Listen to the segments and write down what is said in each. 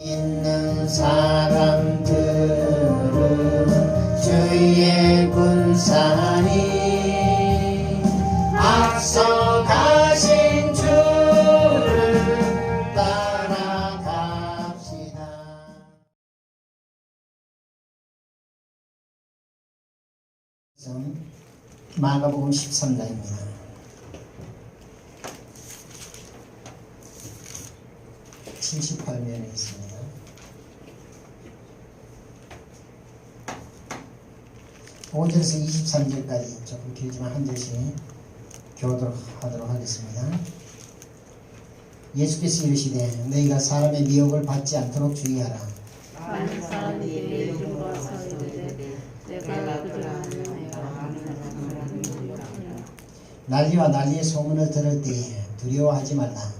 있는 사람들은 주의 군사니 앞서가신 주를 따라갑시다. 마가복음 13장입니다. 78면에 있습니다. 5절에서 23절까지 조금 길지만 한 절씩 교도록 하도록 하겠습니다. 예수께서 이르시되 너희가 사람의 미혹을 받지 않도록 주의하라. 많은 사람이 내 이름으로 와서 이르되 내가 그들을 아느냐고 난리와 난리의 소문을 들을 때에 두려워하지 말라.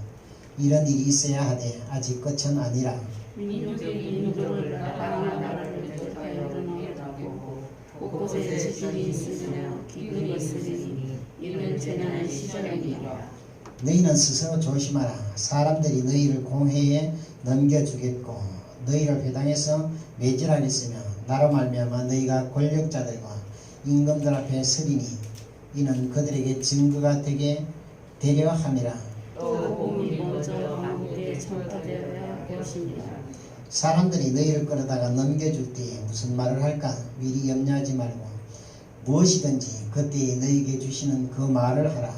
이런 일이 있어야 하되 아직 끝은 아니라. 민족이 민족을 나라가 나라를 대하여 일어나고 곳곳에 지진이 있으며 기근이 있으니 이는 재난의 시작이니라. 너희는 스스로 조심하라. 사람들이 너희를 공회에 넘겨주겠고 너희를 회당에서 매질하겠으며 나로 말미암아 너희가 권력자들과 임금들 앞에 서리니 이는 그들에게 증거가 되려 함이라. 또 복음이 먼저 만국에 전파되어야 할 것이니라. 사람들이 너희를 끌어다가 넘겨줄 때에 무슨 말을 할까 미리 염려하지 말고 무엇이든지 그때에 너희에게 주시는 그 말을 하라.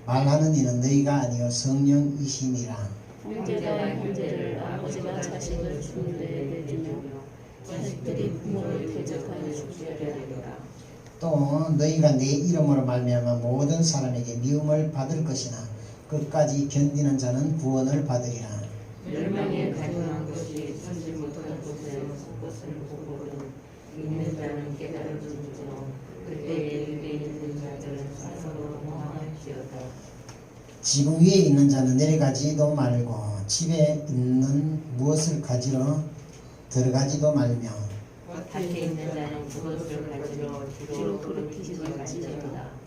말하는 이는 너희가 아니요 성령이시니라. 형제가 형제를 아버지가 자식을 죽는 데에 내주며 자식들이 부모를 대적하여 죽게 되리라. 또 너희가 내 이름으로 말미암아 모든 사람에게 미움을 받을 것이나 끝까지 견디는 자는 구원을 받으리라. 멸망에 가증한 것이 선지 못한 곳에 것을 보고는 믿는 자는 깨달을지언정 그때 입에 있는 자들은 사서로 망할지어다. 지붕 위에 있는 자는 내려가지도 말고 집에 있는 무엇을 가지러 들어가지도 말며 밭에 있는 자는 그것을 가지러 뒤로 돌이키지 말지어다.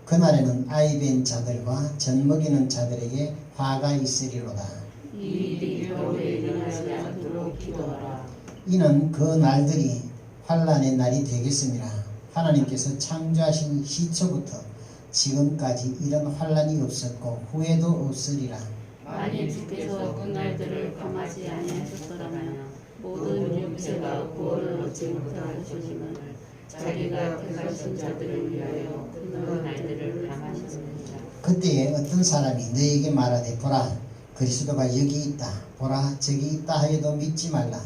그날에는 아이 된 자들과 젖먹이는 자들에게 화가 있으리로다. 이 일이 겨울에 일어나지 않도록 기도하라. 이는 그 날들이 환난의 날이 되겠습니다. 하나님께서 창조하신 시초부터 지금까지 이런 환난이 없었고 후에도 없으리라. 만일 주께서 그 날들을 감하지 아니하셨더라면 모든 육체가 구원을 얻지 못할 것임을 자기가 택하신 자들을 위하여 그 날들을 감하셨습니다. 그때에 어떤 사람이 너에게 말하되 보라 그리스도가 여기 있다 보라 저기 있다 하여도 믿지 말라.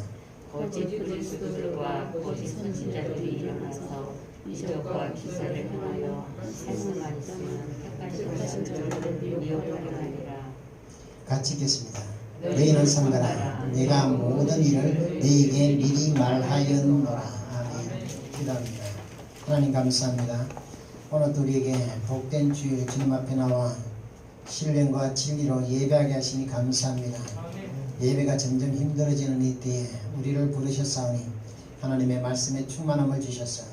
거짓 그리스도들과 거짓 선지자들이 일어나서 이적과 기사를 행하여 말씀만 있으면 택하신 자들을 미혹하리라. 같이 읽겠습니다. 너희는 삼가라 내가 모든 일을 너희에게 미리 말하였노라. 아멘. 기도합니다. 하나님 감사합니다. 오늘 우리에게 복된 주일 주님 앞에 나와 신령과 진리로 예배하게 하시니 감사합니다. 예배가 점점 힘들어지는 이때에 우리를 부르셨사오니 하나님의 말씀에 충만함을 주셔서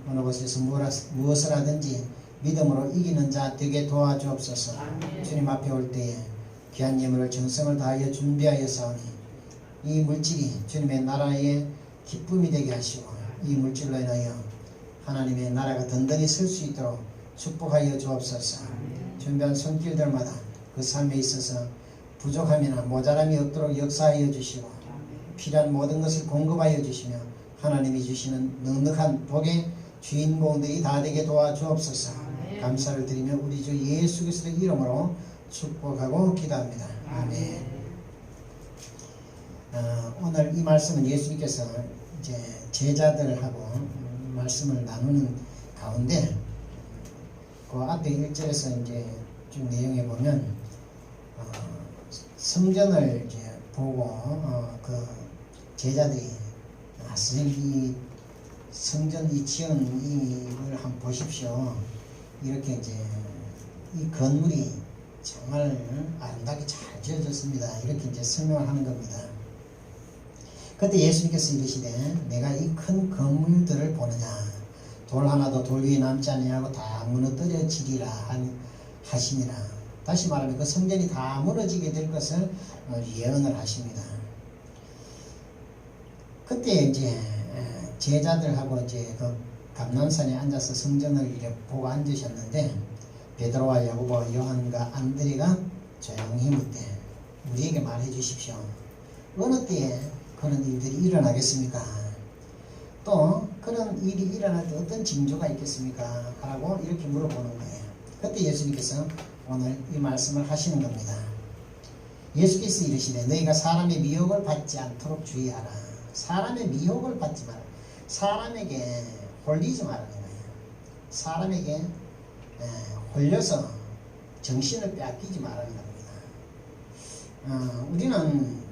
어느 곳에서 무엇을 하든지 믿음으로 이기는 자 되게 도와주옵소서. 주님 앞에 올 때에 귀한 예물을 정성을 다하여 준비하여 사오니 이 물질이 주님의 나라의 기쁨이 되게 하시고 이 물질로 인하여 하나님의 나라가 든든히 설 수 있도록 축복하여 주옵소서. 준비한 손길들마다 그 삶에 있어서 부족함이나 모자람이 없도록 역사하여 주시고 필요한 모든 것을 공급하여 주시며 하나님이 주시는 넉넉한 복의 주인공들이 다 되게 도와주옵소서. 감사를 드리며 우리 주 예수 그리스도의 이름으로 축복하고 기도합니다. 아멘. 오늘 이 말씀은 예수님께서 이제 제자들하고 말씀을 나누는 가운데 그 앞에 1절에서 이제 쭉 내용에 보면 성전을 이제 보고 그 제자들이 선생님 이 성전 이 지은 이걸 한번 보십시오. 이렇게 이제 이 건물이 정말 아름답게 잘 지어졌습니다. 이렇게 이제 설명을 하는 겁니다. 그때 예수님께서 이르시되 내가 이 큰 건물들을 보느냐 돌 하나도 돌 위에 남지 아니하고 다 무너뜨려지리라 하시니라. 다시 말하면 그 성전이 다 무너지게 될 것을 예언을 하십니다. 그때 이제 제자들하고 이제 그 감람산에 앉아서 성전을 이렇게 보고 앉으셨는데 베드로와 야고보와 요한과 안드레가 조용히 묻되 우리에게 말해 주십시오. 어느 때에 그런 일들이 일어나겠습니까? 또 그런 일이 일어날 때 어떤 징조가 있겠습니까? 하라고 이렇게 물어보는 거예요. 그때 예수님께서 오늘 이 말씀을 하시는 겁니다. 예수께서 이르시되 너희가 사람의 미혹을 받지 않도록 주의하라. 사람의 미혹을 받지 마라. 사람에게 홀리지 말라는 거예요. 사람에게 홀려서 정신을 빼앗기지 말라는 겁니다. 우리는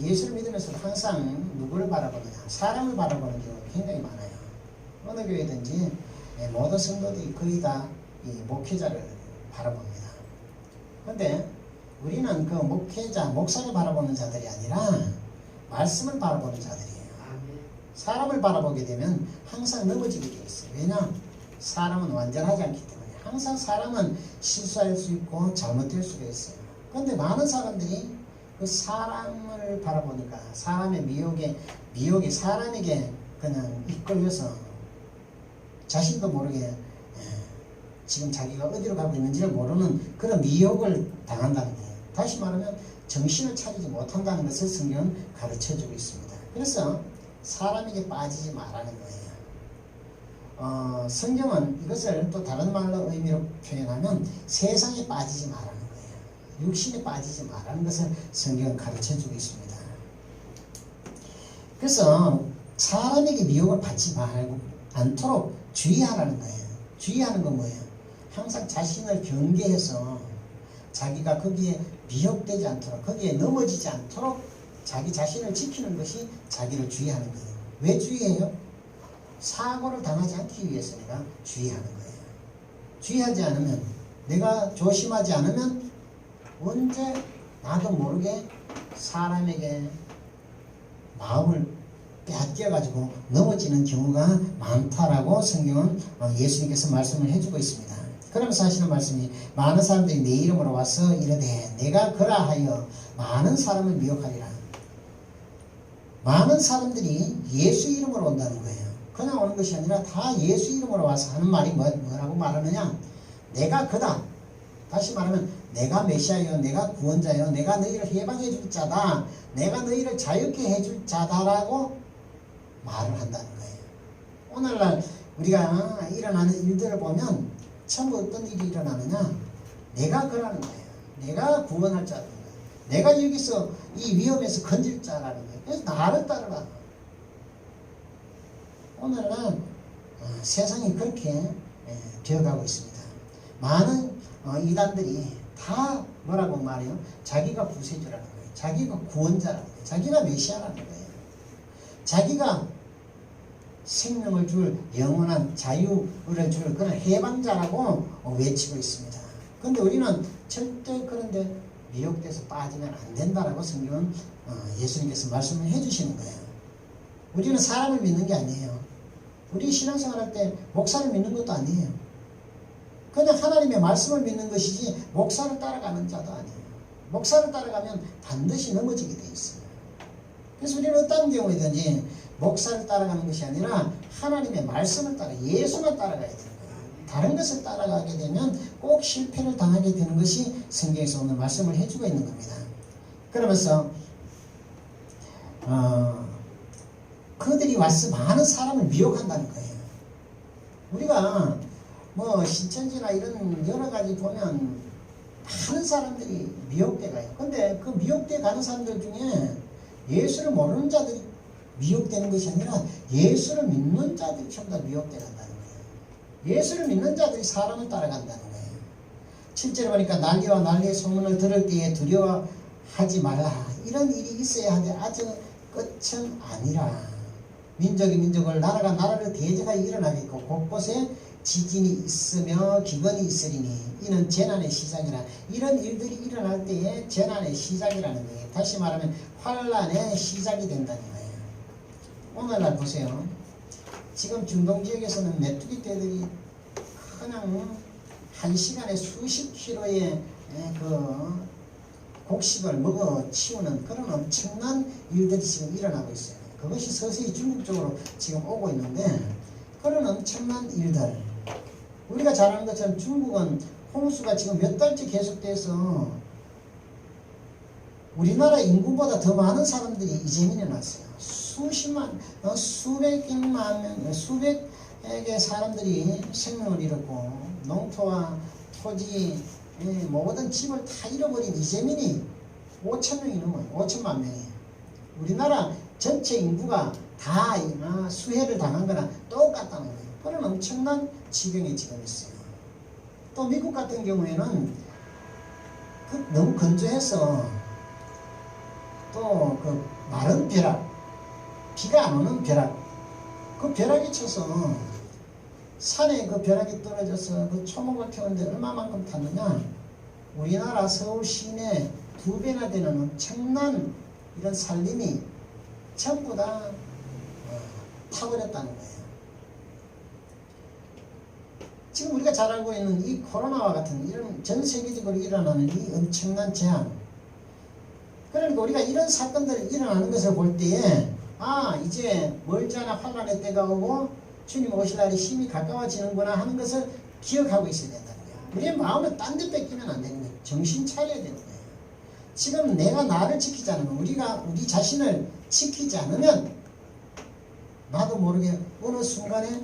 예수를 믿으면서 항상 누구를 바라보느냐? 사람을 바라보는 경우가 굉장히 많아요. 어느 교회든지 모든 성도들이 거의 다 이 목회자를 바라봅니다. 그런데 우리는 그 목회자, 목사를 바라보는 자들이 아니라 말씀을 바라보는 자들이에요. 사람을 바라보게 되면 항상 넘어지게 되어 있어요. 왜냐? 사람은 완전하지 않기 때문에. 항상 사람은 실수할 수 있고 잘못될 수가 있어요. 그런데 많은 사람들이 그 사람을 바라보니까 사람의 미혹이 사람에게 그냥 이끌려서 자신도 모르게 지금 자기가 어디로 가고 있는지를 모르는 그런 미혹을 당한다는 거예요. 다시 말하면 정신을 차리지 못한다는 것을 성경은 가르쳐주고 있습니다. 그래서 사람에게 빠지지 말라는 거예요. 성경은 이것을 또 다른 말로 의미로 표현하면 세상에 빠지지 말라는 거예요. 육신에 빠지지 말라는 것을 성경은 가르쳐주고 있습니다. 그래서 사람에게 미혹을 받지 말고 않도록 주의하라는 거예요. 주의하는 건 뭐예요? 항상 자신을 경계해서 자기가 거기에 미혹되지 않도록, 거기에 넘어지지 않도록 자기 자신을 지키는 것이 자기를 주의하는 거예요. 왜 주의해요? 사고를 당하지 않기 위해서 내가 주의하는 거예요. 주의하지 않으면, 내가 조심하지 않으면 언제 나도 모르게 사람에게 마음을 빼앗겨가지고 넘어지는 경우가 많다라고 성경은 예수님께서 말씀을 해주고 있습니다. 그러면서 하시는 말씀이 많은 사람들이 내 이름으로 와서 이르되 내가 그라하여 많은 사람을 미혹하리라. 많은 사람들이 예수 이름으로 온다는 거예요. 그냥 오는 것이 아니라 다 예수 이름으로 와서 하는 말이 뭐라고 말하느냐? 내가 그다. 다시 말하면 내가 메시아요, 내가 구원자요, 내가 너희를 해방해 줄 자다, 내가 너희를 자유케 해줄 자다라고 말을 한다는 거예요. 오늘날 우리가 일어나는 일들을 보면 전부 어떤 일이 일어나느냐? 내가 그라는 거예요. 내가 구원할 자라는 거예요. 내가 여기서 이 위험에서 건질 자라는 거예요. 그래서 나를 따르라. 오늘날 세상이 그렇게 되어가고 있습니다. 많은 이단들이 다 뭐라고 말해요? 자기가 구세주라는 거예요. 자기가 구원자라는 거예요. 자기가 메시아라는 거예요. 자기가 생명을 줄 영원한 자유를 줄 그런 해방자라고 외치고 있습니다. 그런데 우리는 절대 그런데 미혹돼서 빠지면 안 된다라고 성경은 예수님께서 말씀을 해주시는 거예요. 우리는 사람을 믿는 게 아니에요. 우리 신앙생활할 때 목사를 믿는 것도 아니에요. 그냥 하나님의 말씀을 믿는 것이지 목사를 따라가는 자도 아니에요. 목사를 따라가면 반드시 넘어지게 돼 있어요. 그래서 우리는 어떤 경우이든지 목사를 따라가는 것이 아니라 하나님의 말씀을 따라 예수만 따라가야 되는 거예요. 다른 것을 따라가게 되면 꼭 실패를 당하게 되는 것이 성경에서 오늘 말씀을 해주고 있는 겁니다. 그러면서 그들이 와서 많은 사람을 미혹한다는 거예요. 우리가 뭐 신천지나 이런 여러 가지 보면 많은 사람들이 미혹돼 가요. 근데 그 미혹돼 가는 사람들 중에 예수를 모르는 자들이 미혹되는 것이 아니라 예수를 믿는 자들이 전부 다 미혹돼 간다는 거예요. 예수를 믿는 자들이 사람을 따라간다는 거예요. 7절에 보니까 난리와 난리의 소문을 들을 때에 두려워하지 말라. 이런 일이 있어야 하되 아직 끝은 아니라 민족이 민족을 나라가 나라를 대적하여 일어나겠고 곳곳에 지진이 있으며 기근이 있으리니 이는 재난의 시작이라. 이런 일들이 일어날 때에 재난의 시작이라는 거예요. 다시 말하면 환란의 시작이 된다는 거예요. 오늘날 보세요. 지금 중동 지역에서는 메뚜기 떼들이 그냥 한 시간에 수십 킬로의 곡식을 먹어 치우는 그런 엄청난 일들이 지금 일어나고 있어요. 그것이 서서히 중국 쪽으로 지금 오고 있는데 그런 엄청난 일들 우리가 잘 아는 것처럼 중국은 홍수가 지금 몇 달째 계속돼서 우리나라 인구보다 더 많은 사람들이 이재민에 왔어요. 수십만, 수백만 명, 수백의 사람들이 생명을 잃었고 농토와 토지 모든 집을 다 잃어버린 이재민이 5천 명이 넘어요. 5천만 명이. 우리나라 전체 인구가 다 수해를 당한 거나 똑같다는 거예요. 그런 엄청난 지경에 지금 있어요. 또 미국 같은 경우에는 너무 건조해서 또 그 마른 벼락, 비가 안 오는 벼락, 그 벼락이 쳐서 산에 그 벼락이 떨어져서 그 초목을 태우는데 얼마만큼 탔느냐? 우리나라 서울 시내 2배나 되는 엄청난 이런 산림이 전부 다 타버렸다는 거예요. 지금 우리가 잘 알고 있는 이 코로나와 같은 이런 전 세계적으로 일어나는 이 엄청난 재앙. 그러니까 우리가 이런 사건들이 일어나는 것을 볼 때에 이제 멀지 않아 환란의 때가 오고 주님 오실 날이 심히 가까워지는구나 하는 것을 기억하고 있어야 된다는 거예요. 우리의 마음을 딴 데 뺏기면 안 되는 거예요. 정신 차려야 되는 거예요. 지금 내가 나를 지키지 않으면 우리가 우리 자신을 지키지 않으면 나도 모르게 어느 순간에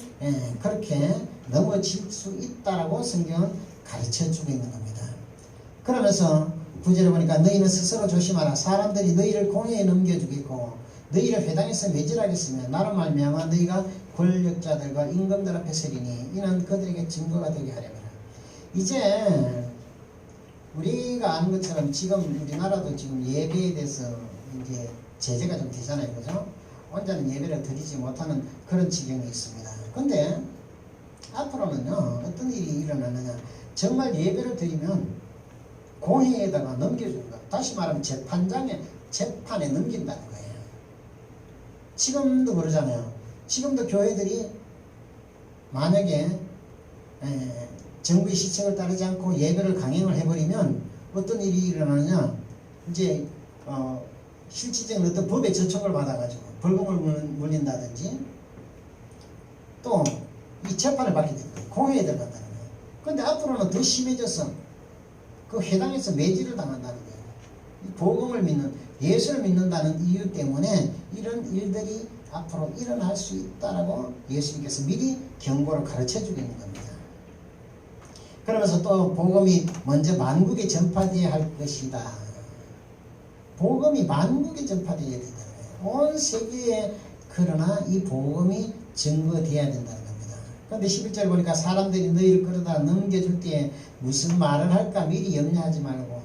그렇게 넘어질 수 있다라고 성경은 가르쳐주고 있는 겁니다. 그러면서 9절에 보니까 너희는 스스로 조심하라. 사람들이 너희를 공회에 넘겨주겠고 너희를 회당에서 매질하겠으며 나로 말미암아 너희가 권력자들과 임금들 앞에 서리니 이는 그들에게 증거가 되게 하려니라. 이제 우리가 아는 것처럼 지금 우리나라도 지금 예배에 대해서 이제 제재가 좀 되잖아요. 그죠? 혼자는 예배를 드리지 못하는 그런 지경이 있습니다. 근데 앞으로는요, 어떤 일이 일어나느냐. 정말 예배를 드리면 공회에다가 넘겨주는 것. 다시 말하면 재판에 넘긴다는 거예요. 지금도 그러잖아요. 지금도 교회들이 만약에 정부의 시책을 따르지 않고 예배를 강행을 해버리면 어떤 일이 일어나느냐. 이제 실질적인 어떤 법의 저촉을 받아가지고 벌금을 물린다든지 또 이 재판을 받게 됩니다. 공회에 들어간다는 거예요. 그런데 앞으로는 더 심해져서 그 회당에서 매질을 당한다는 거예요. 이 복음을 믿는, 예수를 믿는다는 이유 때문에 이런 일들이 앞으로 일어날 수 있다라고 예수님께서 미리 경고를 가르쳐주고 있는 겁니다. 그러면서 또 복음이 먼저 만국에 전파되어야 할 것이다. 복음이 만국에 전파되어야 된다는 거예요. 온 세계에 그러나 이 복음이 증거되어야 된다는 겁니다. 그런데 11절 보니까 사람들이 너희를 끌어다 넘겨줄 때에 무슨 말을 할까 미리 염려하지 말고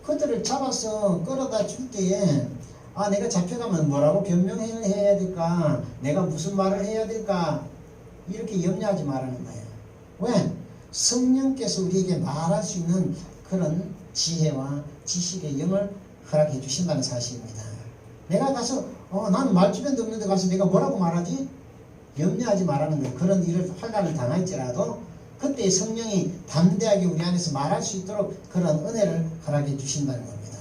그들을 잡아서 끌어다 줄 때에 내가 잡혀가면 뭐라고 변명해야 될까, 내가 무슨 말을 해야 될까, 이렇게 염려하지 말라는 거예요. 왜? 성령께서 우리에게 말할 수 있는 그런 지혜와 지식의 영을 허락해 주신다는 사실입니다. 내가 가서 나는 말주변도 없는데 가서 내가 뭐라고 말하지? 염려하지 말라는 거예요. 그런 일을 환난을 당할지라도 그때 성령이 담대하게 우리 안에서 말할 수 있도록 그런 은혜를 허락해 주신다는 겁니다.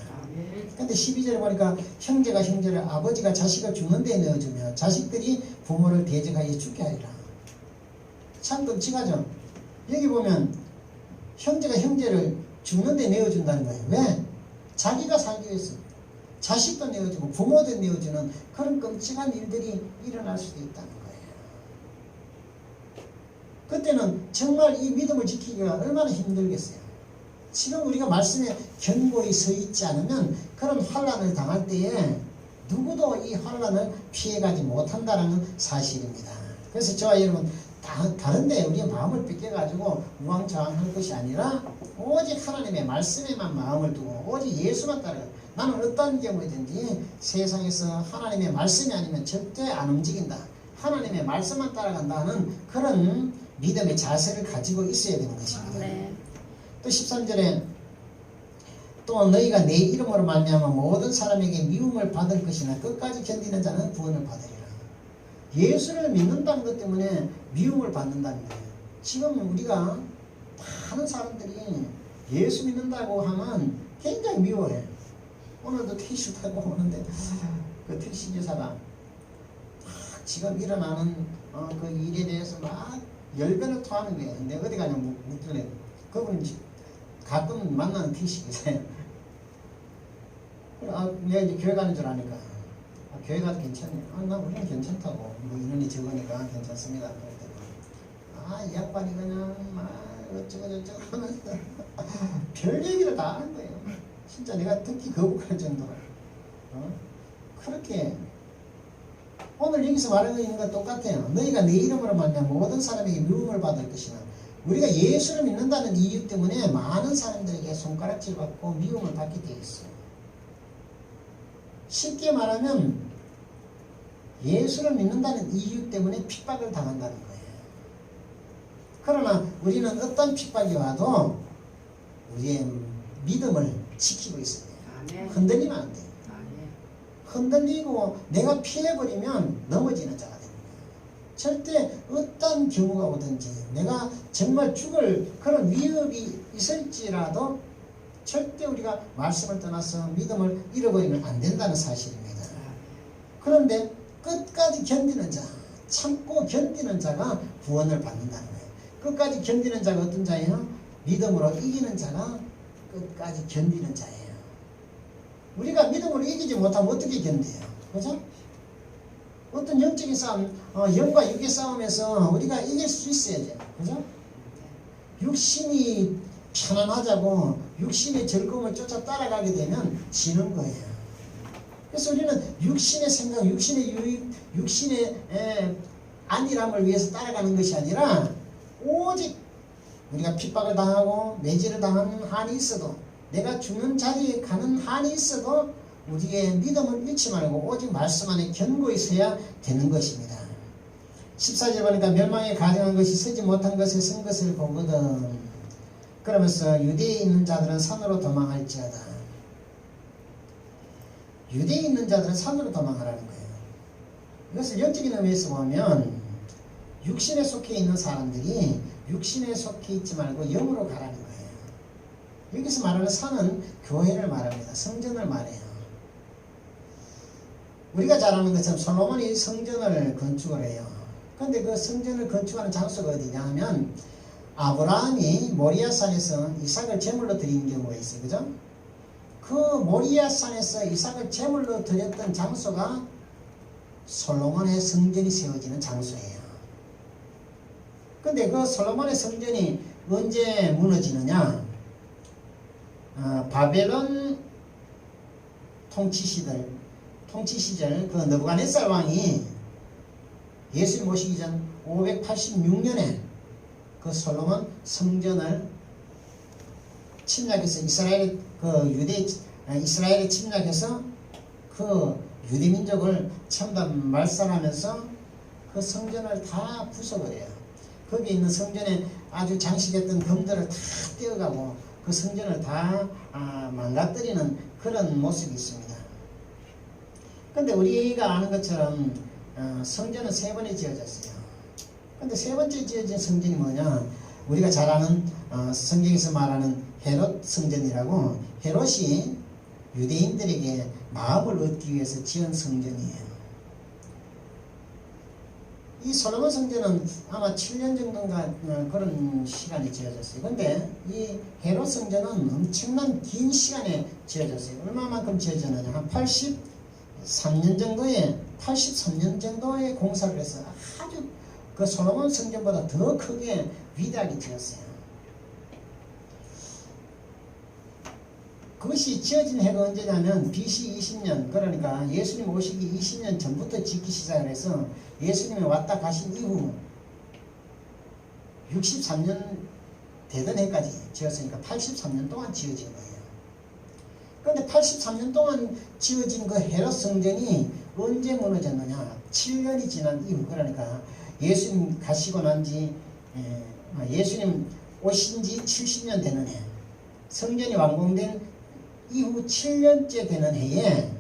근데 12절에 보니까 형제가 형제를, 아버지가 자식을 죽는 데 넣어주며 자식들이 부모를 대적하여 죽게 하리라. 참 끔찍하죠. 여기 보면 형제가 형제를 죽는 데 내어준다는 거예요. 왜? 자기가 살기 위해서 자식도 내어주고 부모도 내어주는 그런 끔찍한 일들이 일어날 수도 있다는 거예요. 그때는 정말 이 믿음을 지키기가 얼마나 힘들겠어요. 지금 우리가 말씀에 견고히 서 있지 않으면 그런 환난을 당할 때에 누구도 이 환난을 피해가지 못한다는 사실입니다. 그래서 저와 여러분 다른데 우리의 마음을 뺏겨가지고 우왕좌왕할 것이 아니라 오직 하나님의 말씀에만 마음을 두고 오직 예수만 따라가. 나는 어떤 경우이든지 세상에서 하나님의 말씀이 아니면 절대 안 움직인다. 하나님의 말씀만 따라간다는 그런 믿음의 자세를 가지고 있어야 되는 것입니다. 네. 또 13절에 또 너희가 내 이름으로 말미암아 모든 사람에게 미움을 받을 것이나 끝까지 견디는 자는 구원을 받으리라. 예수를 믿는다는 것 때문에 미움을 받는다는 거예요. 지금 우리가 많은 사람들이 예수 믿는다고 하면 굉장히 미워해. 오늘도 택시 타고 오는데 그 택시기사가 지금 일어나는 그 일에 대해서 막 열변을 토하는 거예요. 내가 어디 가냐 묻길래 그분이 가끔 만나는 택시기사예요. 내가 이제 교회 가는 줄 아니까 교회 가도 괜찮냐? 나 우리는 괜찮다고 뭐 인원이 적으니까 괜찮습니다. 그랬더니 이 양반이 그냥 막 어쩌고저쩌고 하면서 별 얘기를 다 하는 거예요. 진짜 내가 듣기 거북할 정도로 그렇게 오늘 여기서 말하고 있는 건 똑같아요. 너희가 내 이름으로 말하면 모든 사람에게 미움을 받을 것이나 우리가 예수를 믿는다는 이유 때문에 많은 사람들에게 손가락질 받고 미움을 받게 되어 있어요. 쉽게 말하면 예수를 믿는다는 이유 때문에 핍박을 당한다는 거예요. 그러나 우리는 어떤 핍박이 와도 우리의 믿음을 지키고 있습니다. 흔들리면 안 돼요. 흔들리고 내가 피해버리면 넘어지는 자가 됩니다. 절대 어떤 경우가 오든지 내가 정말 죽을 그런 위협이 있을지라도 절대 우리가 말씀을 떠나서 믿음을 잃어버리면 안 된다는 사실입니다. 그런데 끝까지 견디는 자, 참고 견디는 자가 구원을 받는다는 거예요. 끝까지 견디는 자가 어떤 자예요? 믿음으로 이기는 자가 끝까지 견디는 자예요. 우리가 믿음으로 이기지 못하면 어떻게 견뎌요? 그죠? 어떤 영적인 싸움, 영과 육의 싸움에서 우리가 이길 수 있어야죠. 그죠? 육신이 편안하자고 육신의 즐거움을 쫓아 따라가게 되면 지는 거예요. 그래서 우리는 육신의 생각, 육신의 유익, 육신의 안일함을 위해서 따라가는 것이 아니라 오직 우리가 핍박을 당하고 매질을 당하는 한이 있어도 내가 죽는 자리에 가는 한이 있어도 우리의 믿음을 잃지 말고 오직 말씀 안에 견고히 서야 되는 것입니다. 14절 보니까 멸망에 가정한 것이 서지 못한 것에 선 것을 보거든. 그러면서 유대에 있는 자들은 산으로 도망할지어다. 유대에 있는 자들은 산으로 도망하라는 거예요. 이것을 영적인 의미에서 보면 육신에 속해 있는 사람들이 육신에 속해 있지 말고 영으로 가라는 거예요. 여기서 말하는 산은 교회를 말합니다. 성전을 말해요. 우리가 잘 아는 것처럼 솔로몬이 성전을 건축을 해요. 그런데 그 성전을 건축하는 장소가 어디냐 하면 아브라함이 모리아산에서 이삭을 제물로 드린 경우가 있어요. 그죠? 그 모리아산에서 이삭을 제물로 드렸던 장소가 솔로몬의 성전이 세워지는 장소예요. 근데 그 솔로몬의 성전이 언제 무너지느냐? 바벨론 통치 시절 그 느부갓네살 왕이 예수님 오시기 전 586년에 그 솔로몬 성전을 침략해서 이스라엘에 침략해서 그 유대 민족을 전부 다 말살하면서 그 성전을 다 부숴버려요. 거기에 있는 성전에 아주 장식했던 금들을 다 떼어가고 그 성전을 다 망가뜨리는 그런 모습이 있습니다. 그런데 우리가 아는 것처럼 성전은 세 번에 지어졌어요. 근데 세 번째 지어진 성전이 뭐냐? 우리가 잘 아는 성경에서 말하는 헤롯 성전이라고, 헤롯이 유대인들에게 마음을 얻기 위해서 지은 성전이에요. 이 솔로몬 성전은 아마 7년 정도인가 그런 시간에 지어졌어요. 근데 이 헤롯 성전은 엄청난 긴 시간에 지어졌어요. 얼마만큼 지어졌느냐? 한 83년 정도의 공사를 해서 아주 그 솔로몬 성전보다 더 크게 위대하게 지었어요. 그것이 지어진 해가 언제냐면 BC 20년, 그러니까 예수님 오시기 20년 전부터 짓기 시작을 해서 예수님이 왔다 가신 이후 63년 되던 해까지 지었으니까 83년 동안 지어진 거예요. 그런데 83년 동안 지어진 그 헤롯 성전이 언제 무너졌느냐? 7년이 지난 이후, 그러니까 예수님 가시고 난지 예수님 오신 지 70년 되는 해, 성전이 완공된 이후 7년째 되는 해에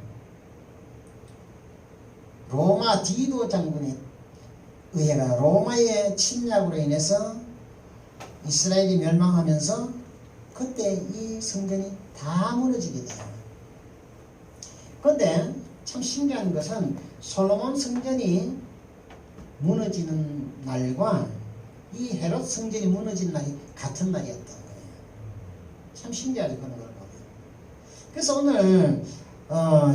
로마 디도 장군의 의회가 로마의 침략으로 인해서 이스라엘이 멸망하면서 그때 이 성전이 다 무너지게 돼요. 그런데 참 신기한 것은 솔로몬 성전이 무너지는 날과 이 헤롯 성전이 무너지는 날이 같은 날이었던 거예요. 참 신기하죠, 그런 걸 보면. 그래서 오늘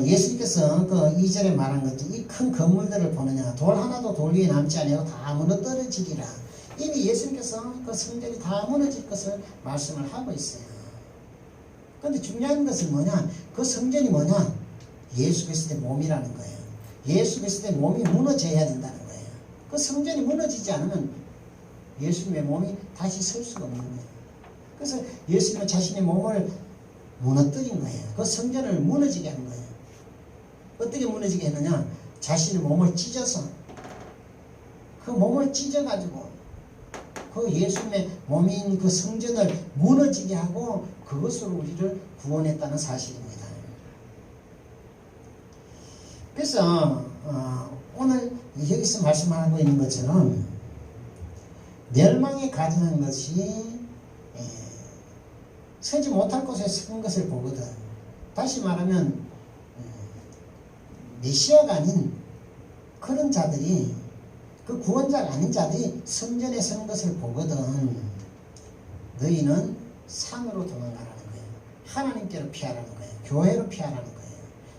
예수님께서 그 2절에 말한 것도 이 큰 건물들을 보느냐, 돌 하나도 돌 위에 남지 아니하고 다 무너뜨려지리라. 이미 예수님께서 그 성전이 다 무너질 것을 말씀을 하고 있어요. 그런데 중요한 것은 뭐냐, 그 성전이 뭐냐, 예수 그리스도의 몸이라는 거예요. 예수 그리스도의 몸이 무너져야 된다는 거예요. 그 성전이 무너지지 않으면 예수님의 몸이 다시 설 수가 없는 거예요. 그래서 예수님은 자신의 몸을 무너뜨린 거예요. 그 성전을 무너지게 한 거예요. 어떻게 무너지게 했느냐, 자신의 몸을 찢어서, 그 몸을 찢어가지고 그 예수님의 몸인 그 성전을 무너지게 하고 그것으로 우리를 구원했다는 사실입니다. 그래서 오늘 여기서 말씀하고 있는 것처럼 멸망에 가증한 것이 서지 못할 곳에 선 것을 보거든. 다시 말하면 메시아가 아닌 그런 자들이, 그 구원자가 아닌 자들이 성전에 선 것을 보거든. 너희는 산으로 도망가라는 거예요. 하나님께로 피하라는 거예요. 교회로 피하라는 거예요.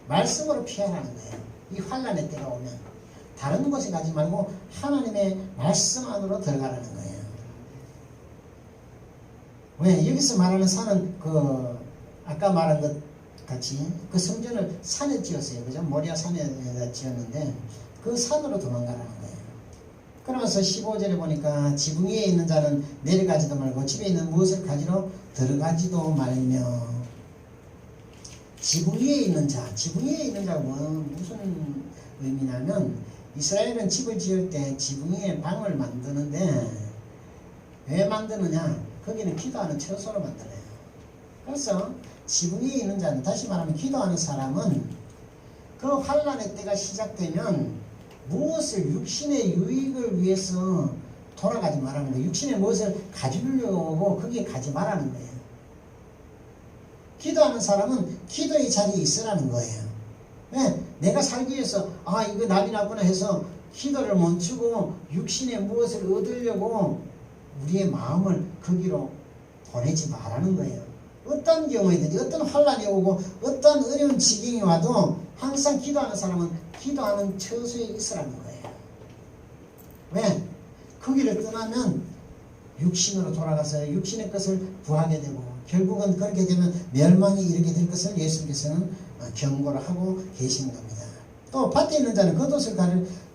말씀으로 피하라는 거예요. 이 환난의 때가 오면 다른 곳에 가지 말고 하나님의 말씀 안으로 들어가라는 거예요. 왜? 여기서 말하는 산은 그 아까 말한 것 같이 그 성전을 산에 지었어요. 그죠? 모리아 산에다 지었는데 그 산으로 도망가라는 거예요. 그러면서 15절에 보니까 지붕 위에 있는 자는 내려가지도 말고 집에 있는 무엇을 가지러 들어가지도 말며. 지붕 위에 있는 자, 지붕 위에 있는 자가 무슨 의미냐면 이스라엘은 집을 지을 때 지붕 위에 방을 만드는데 왜 만드느냐? 거기는 기도하는 처소로 만들어요. 그래서 지붕 위에 있는 자는, 다시 말하면 기도하는 사람은 그 환난의 때가 시작되면 무엇을 육신의 유익을 위해서 돌아가지 말라는 거예요. 육신의 무엇을 가지려고 거기에 가지 말라는 거예요. 기도하는 사람은 기도의 자리에 있으라는 거예요. 왜? 내가 살기 위해서 이거 난리 났구나 해서 기도를 멈추고 육신의 무엇을 얻으려고 우리의 마음을 거기로 보내지 말라는 거예요. 어떤 경우에든지 어떤 환난이 오고 어떤 어려운 지경이 와도 항상 기도하는 사람은 기도하는 처소에 있으라는 거예요. 왜? 거기를 떠나면 육신으로 돌아가서 육신의 것을 구하게 되고 결국은 그렇게 되면 멸망이 이르게 될 것을 예수님께서는 경고를 하고 계시는 겁니다. 또 밭에 있는 자는 겉옷을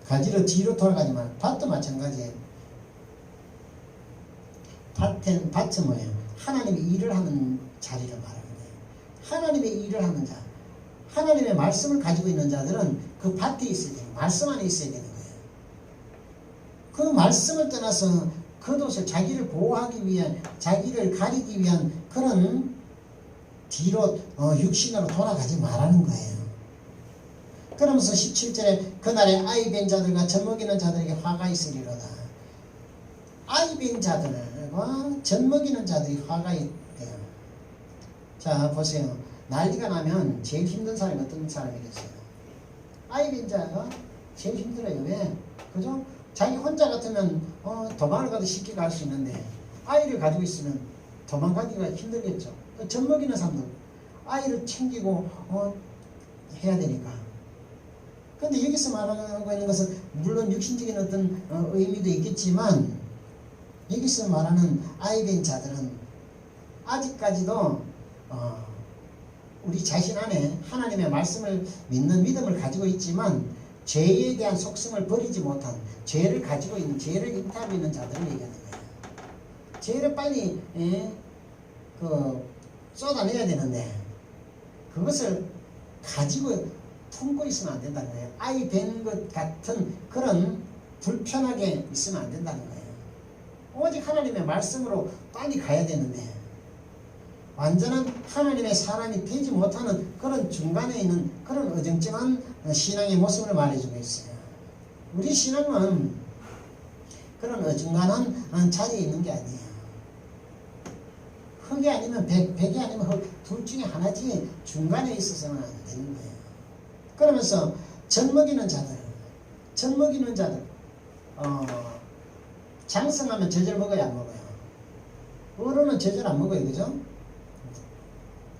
가지러 뒤로 돌아가지만 밭도 마찬가지예요. 밭은 뭐예요? 하나님이 일을 하는 자리를 말하는 거예요. 하나님의 일을 하는 자, 하나님의 말씀을 가지고 있는 자들은 그 밭에 있어야 돼요. 말씀 안에 있어야 되는 거예요. 그 말씀을 떠나서 겉옷을 자기를 보호하기 위한, 자기를 가리기 위한 그런 뒤로 육신으로 돌아가지 말라는 거예요. 그러면서 17절에 그날에 아이 뵌 자들과 젖먹이는 자들에게 화가 있으리로다. 아이 뵌 자들과 젖먹이는 자들이 화가 있대요. 자 보세요. 난리가 나면 제일 힘든 사람이 어떤 사람이겠어요? 아이 뵌 자가 제일 힘들어요. 왜? 그죠? 자기 혼자 같으면 도망을 가도 쉽게 갈 수 있는데 아이를 가지고 있으면 도망가기가 힘들겠죠. 젖먹이는 사람들 아이를 챙기고 해야 되니까. 근데 여기서 말하고 있는 것은 물론 육신적인 어떤 의미도 있겠지만 여기서 말하는 아이 뵌 자들은 아직까지도 우리 자신 안에 하나님의 말씀을 믿는 믿음을 가지고 있지만 죄에 대한 속성을 버리지 못한, 죄를 가지고 있는, 죄를 잉태하고 있는 자들을 얘기하는 거예요. 죄를 빨리 쏟아내야 되는데 그것을 가지고 품고 있으면 안 된다는 거예요. 아이 뵌 것 같은 그런 불편하게 있으면 안 된다는 거예요. 오직 하나님의 말씀으로 빨리 가야 되는데 완전한 하나님의 사람이 되지 못하는 그런 중간에 있는 그런 어정쩡한 신앙의 모습을 말해주고 있어요. 우리 신앙은 그런 어중간한 자리에 있는 게 아니에요. 흙이 아니면 백이 아니면 흙, 둘 중에 하나지 중간에 있어서는 안 되는 거예요. 그러면서 젖 먹이는 자들 장성하면 젖을 먹어야 안 먹어요? 어른은 젖을 안 먹어요, 그죠?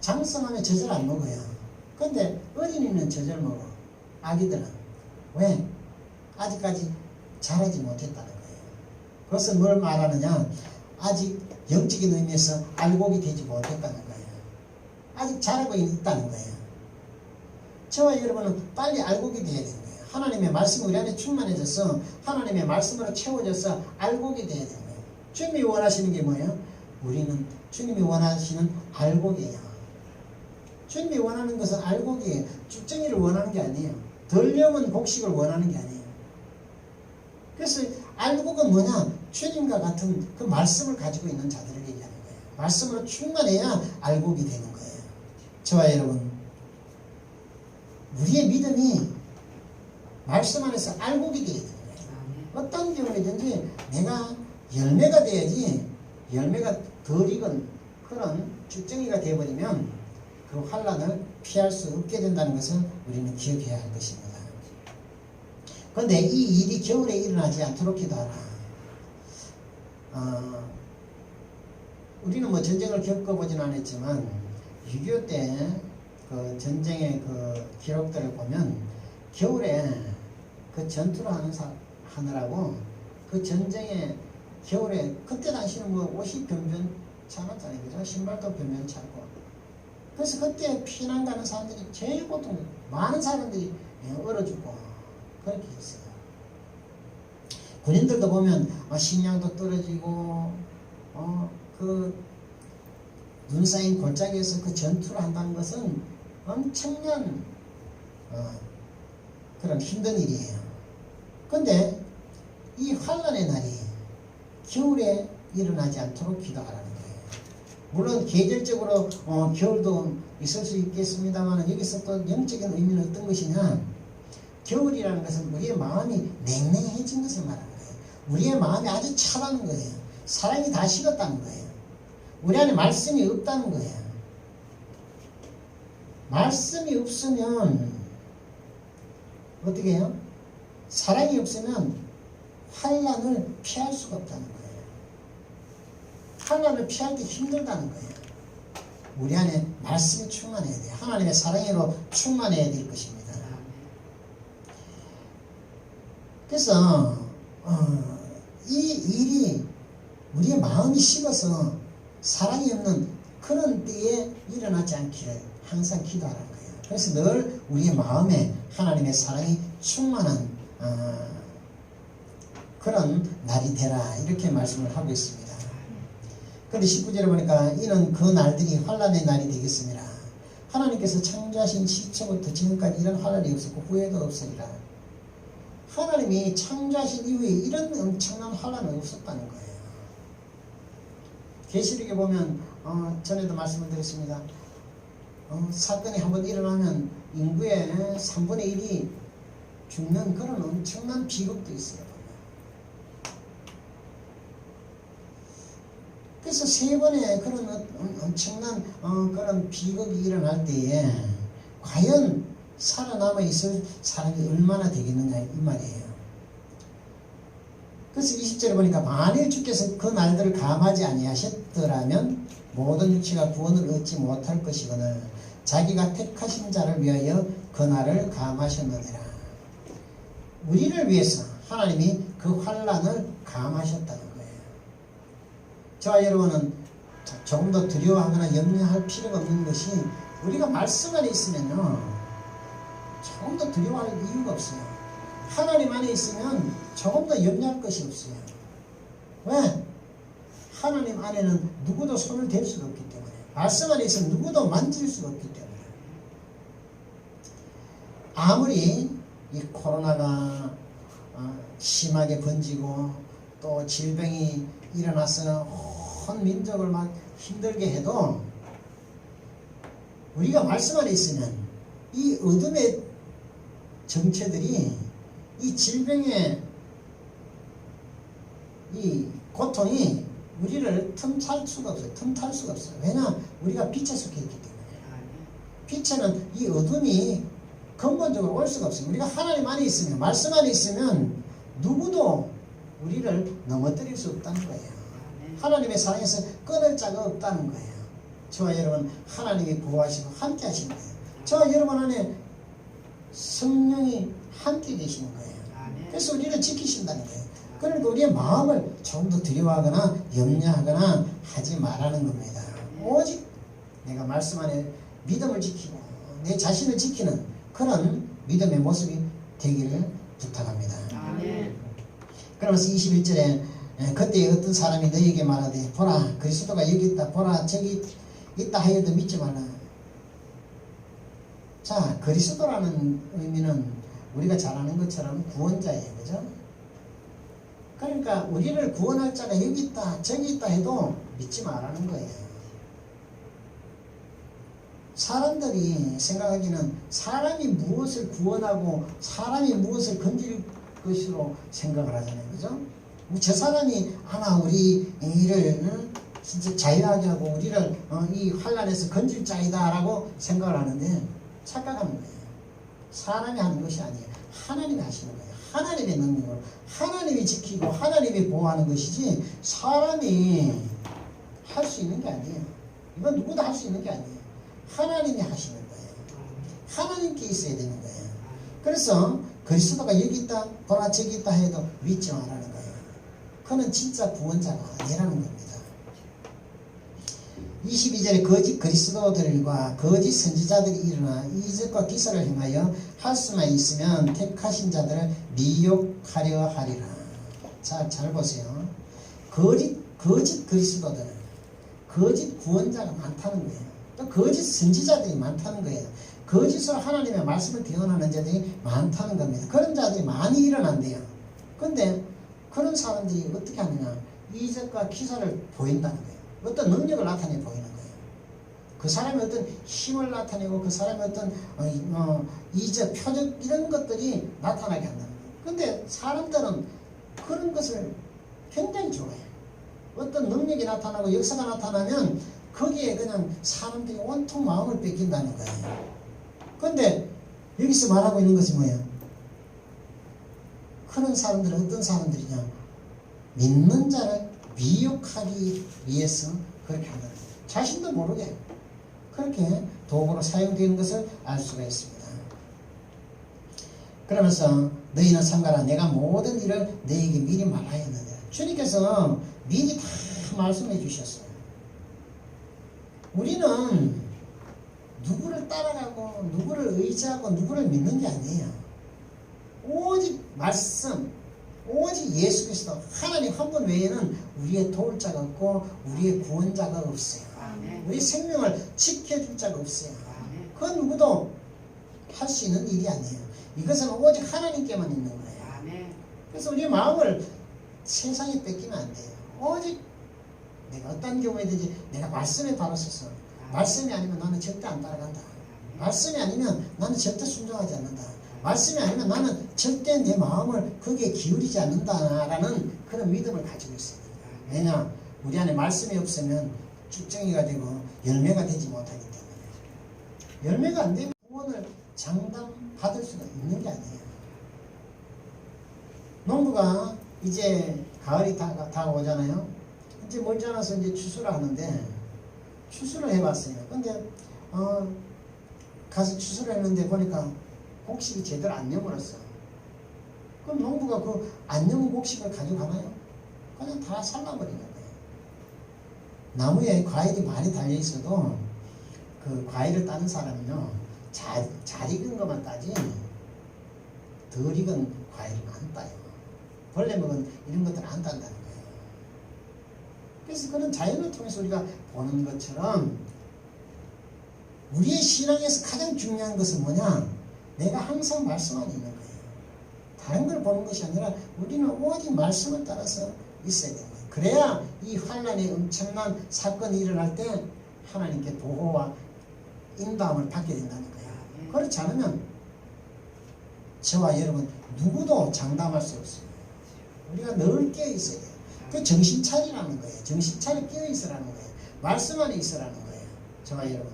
장성하면 젖을 안 먹어요. 근데 어린이는 젖을 먹어. 아기들은. 왜? 아직까지 자라지 못했다는 거예요. 그것은 뭘 말하느냐? 아직 영적인 의미에서 알곡이 되지 못했다는 거예요. 아직 자라고 있다는 거예요. 저와 여러분은 빨리 알곡이 돼야 되는 거예요. 하나님의 말씀이 우리 안에 충만해져서 하나님의 말씀으로 채워져서 알곡이 돼야 되는 거예요. 주님이 원하시는 게 뭐예요? 우리는 주님이 원하시는 알곡이에요. 주님이 원하는 것은 알곡이에요. 쭉정이를 원하는 게 아니에요. 덜 여문 곡식을 원하는 게 아니에요. 그래서 알곡은 뭐냐? 주님과 같은 그 말씀을 가지고 있는 자들을 얘기하는 거예요. 말씀으로 충만해야 알곡이 되는 거예요. 저와 여러분, 우리의 믿음이 말씀 안에서 알곡이 되어야 되는 거예요. 어떤 경우이든지 내가 열매가 돼야지, 열매가 덜 익은 그런 쭉정이가 되어버리면 그 환란을 피할 수 없게 된다는 것을 우리는 기억해야 할 것입니다. 그런데 이 일이 겨울에 일어나지 않도록 기도하라. 우리는 뭐 전쟁을 겪어보진 않았지만 6.25 때 그 전쟁의 그 기록들을 보면 겨울에 그 전투를 하느라고 그 전쟁에 겨울에 그때 당시는 뭐 옷이 변변치 않았잖아요. 그죠? 신발도 변변치 않고. 그래서 그때 피난 가는 사람들이 제일 고통, 많은 사람들이 얼어 죽고 그렇게 했어요. 군인들도 보면 식량도 떨어지고 그 눈 쌓인 골짜기에서 그 전투를 한다는 것은 엄청난 그런 힘든 일이에요. 근데 이 환란의 날이 겨울에 일어나지 않도록 기도하라는 거예요. 물론 계절적으로 겨울도 있을 수 있겠습니다만 여기서 또 영적인 의미는 어떤 것이냐, 겨울이라는 것은 우리의 마음이 냉랭해진 것을 말하는 거예요. 우리의 마음이 아주 차다는 거예요. 사랑이 다 식었다는 거예요. 우리 안에 말씀이 없다는 거예요. 말씀이 없으면 어떻게 해요? 사랑이 없으면 환란을 피할 수가 없다는 거예요. 환란을 피할 때 힘들다는 거예요. 우리 안에 말씀이 충만해야 돼요. 하나님의 사랑으로 충만해야 될 것입니다. 그래서 이 일이 우리의 마음이 식어서 사랑이 없는 그런 때에 일어나지 않기를 항상 기도하라는 거예요. 그래서 늘 우리의 마음에 하나님의 사랑이 충만한 그런 날이 되라, 이렇게 말씀을 하고 있습니다. 그런데 19절에 보니까 이는 그 날들이 환란의 날이 되겠습니다. 하나님께서 창조하신 시초부터 지금까지 이런 환란이 없었고 후에도 없으리라. 하나님이 창조하신 이후에 이런 엄청난 환란은 없었다는 거예요. 계시록에 보면 전에도 말씀을 드렸습니다. 사건이 한번 일어나면 인구의 3분의 1이 죽는 그런 엄청난 비극도 있어요. 그래서 세 번의 그런 엄청난 그런 비극이 일어날 때에 과연 살아남아 있을 사람이 얼마나 되겠느냐 이 말이에요. 그래서 20절에 보니까 만일 주께서 그 날들을 감하지 아니하셨더라면 모든 육체가 구원을 얻지 못할 것이거늘 자기가 택하신 자를 위하여 그 날을 감하셨느니라. 우리를 위해서 하나님이 그 환란을 감하셨다는 거예요. 저와 여러분은 조금 더 두려워하거나 염려할 필요가 없는 것이, 우리가 말씀 안에 있으면요 조금 더 두려워할 이유가 없어요. 하나님 안에 있으면 조금 더 염려할 것이 없어요. 왜? 하나님 안에는 누구도 손을 댈 수가 없기 때문에, 말씀 안에 있으면 누구도 만질 수가 없기 때문에. 아무리 이 코로나가 심하게 번지고 또 질병이 일어나서는 온 민족을 막 힘들게 해도 우리가 말씀 안에 있으면 이 어둠의 정체들이, 이 질병의 이 고통이 우리를 틈탈 수가 없어요. 틈탈 수가 없어요. 왜냐? 우리가 빛에 속해 있기 때문에. 빛에는 이 어둠이 근본적으로 올 수가 없어요. 우리가 하나님 안에 있으면, 말씀 안에 있으면 누구도 우리를 넘어뜨릴 수 없다는 거예요. 하나님의 사랑에서 끊을 자가 없다는 거예요. 저와 여러분 하나님이 보호하시고 함께 하시는 거예요. 저와 여러분 안에 성령이 함께 계시는 거예요. 그래서 우리를 지키신다는 거예요. 그러니까 우리의 마음을 조금 더 두려워하거나 염려하거나 하지 말라는 겁니다. 오직 내가 말씀 안에 믿음을 지키고 내 자신을 지키는 그런 믿음의 모습이 되기를 부탁합니다. 아멘. 그러면서 21절에 그때 어떤 사람이 너희에게 말하되 보라 그리스도가 여기 있다 보라 저기 있다 하여도 믿지 말라. 자, 그리스도라는 의미는 우리가 잘 아는 것처럼 구원자예요. 그죠? 그러니까 우리를 구원할 자가 여기 있다 저기 있다 해도 믿지 말라는 거예요. 사람들이 생각하기는 사람이 무엇을 구원하고 사람이 무엇을 건질 것으로 생각을 하잖아요. 그죠? 저 사람이 아마 우리를 진짜 자유하게 하고 우리를 이 환난에서 건질 자이다 라고 생각을 하는데 착각하는 거예요. 사람이 하는 것이 아니에요. 하나님이 하시는 거예요. 하나님의 능력으로 하나님이 지키고 하나님이 보호하는 것이지 사람이 할 수 있는 게 아니에요. 이건 누구도 할 수 있는 게 아니에요. 하나님이 하시는 거예요. 하나님께 있어야 되는 거예요. 그래서 그리스도가 여기 있다 보라 저기 있다 해도 믿지 말라는 거예요. 그는 진짜 구원자가 아니라는 겁니다. 22절에 거짓 그리스도들과 거짓 선지자들이 일어나 이적과 기사를 행하여 할 수만 있으면 택하신 자들을 미혹하려 하리라. 자, 잘 보세요. 거짓 그리스도들, 거짓 구원자가 많다는 거예요. 또 거짓 선지자들이 많다는 거예요. 거짓으로 하나님의 말씀을 대언하는 자들이 많다는 겁니다. 그런 자들이 많이 일어난대요. 근데 그런 사람들이 어떻게 하느냐? 이적과 기사를 보인다는 거예요. 어떤 능력을 나타내 보이는 거예요. 그 사람이 어떤 힘을 나타내고 그 사람이 어떤 이적, 표적 이런 것들이 나타나게 한다는 거예요. 근데 사람들은 그런 것을 굉장히 좋아해요. 어떤 능력이 나타나고 역사가 나타나면 거기에 그냥 사람들이 온통 마음을 뺏긴다는 거예요. 근데 여기서 말하고 있는 것이 뭐예요? 그런 사람들은 어떤 사람들이냐? 믿는 자를 미혹하기 위해서 그렇게 한다는 거예요. 자신도 모르게 그렇게 도구로 사용되는 것을 알 수가 있습니다. 그러면서 너희는 삼가라 내가 모든 일을 너희에게 미리 말하였느니라. 주님께서 미리 다 말씀해 주셨어요. 우리는 누구를 따라가고 누구를 의지하고 누구를 믿는 게 아니에요. 오직 말씀, 오직 예수 그리스도 하나님 한 분 외에는 우리의 도울 자가 없고 우리의 구원자가 없어요. 우리 생명을 지켜줄 자가 없어요. 그 누구도 할 수 있는 일이 아니에요. 이것은 오직 하나님께만 있는 거예요. 그래서 우리 마음을 세상에 뺏기면 안 돼요. 오직 내가 어떤 경우에든지 내가 말씀에 바로 서서 말씀이 아니면 나는 절대 안 따라간다. 말씀이 아니면 나는 절대 순종하지 않는다. 말씀이 아니면 나는 절대 내 마음을 거기에 기울이지 않는다라는 그런 믿음을 가지고 있어요. 왜냐? 우리 안에 말씀이 없으면 쭉정이가 되고 열매가 되지 못하기 때문에. 열매가 안 되면 구원을 장담받을 수가 있는 게 아니에요. 농부가 이제 가을이 다가오잖아요. 이제 멀지 않아서 이제 추수를 하는데 추수를 해봤어요. 근데 가서 추수를 했는데 보니까 곡식이 제대로 안 여물었어. 그럼 농부가 그 안 여문 곡식을 가져가나요? 그냥 다 살라버리는 거예요. 나무에 과일이 많이 달려있어도 그 과일을 따는 사람은요 잘 익은 것만 따지 덜 익은 과일은 안 따요. 벌레 먹은 이런 것들은 안 딴다는 거예요. 그래서 그런 자연을 통해서 우리가 보는 것처럼 우리의 신앙에서 가장 중요한 것은 뭐냐? 내가 항상 말씀 안에 있는 거예요. 다른 걸 보는 것이 아니라 우리는 오직 말씀을 따라서 있어야 되는 거예요. 그래야 이 환난의 엄청난 사건이 일어날 때 하나님께 보호와 인도함을 받게 된다는 거예요. 그렇지 않으면 저와 여러분 누구도 장담할 수 없어요. 우리가 늘 깨어 있어야 돼요. 그 정신 차리라는 거예요. 정신 차려 깨어 있으라는 거예요. 말씀 안에 있으라는 거예요. 저와 여러분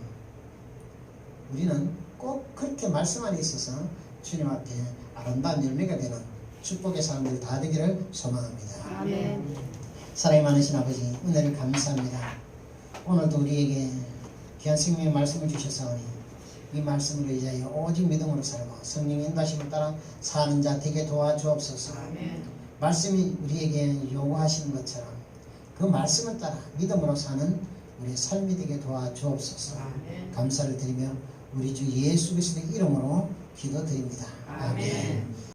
우리는 꼭 그렇게 말씀 안에 있어서 주님 앞에 아름다운 열매가 되는 축복의 사람들 다 되기를 소망합니다. 아멘. 사랑이 많으신 아버지 은혜를 감사합니다. 오늘도 우리에게 귀한 생명의 말씀을 주셨사오니 이 말씀으로 의하여 오직 믿음으로 살고 성령의 인도하심을 따라 사는 자 되게 도와주옵소서. 말씀이 우리에게 요구하시는 것처럼 그 말씀을 따라 믿음으로 사는 우리의 삶이 되게 도와주옵소서. 감사를 드리며 우리 주 예수 그리스도의 이름으로 기도드립니다. 아멘.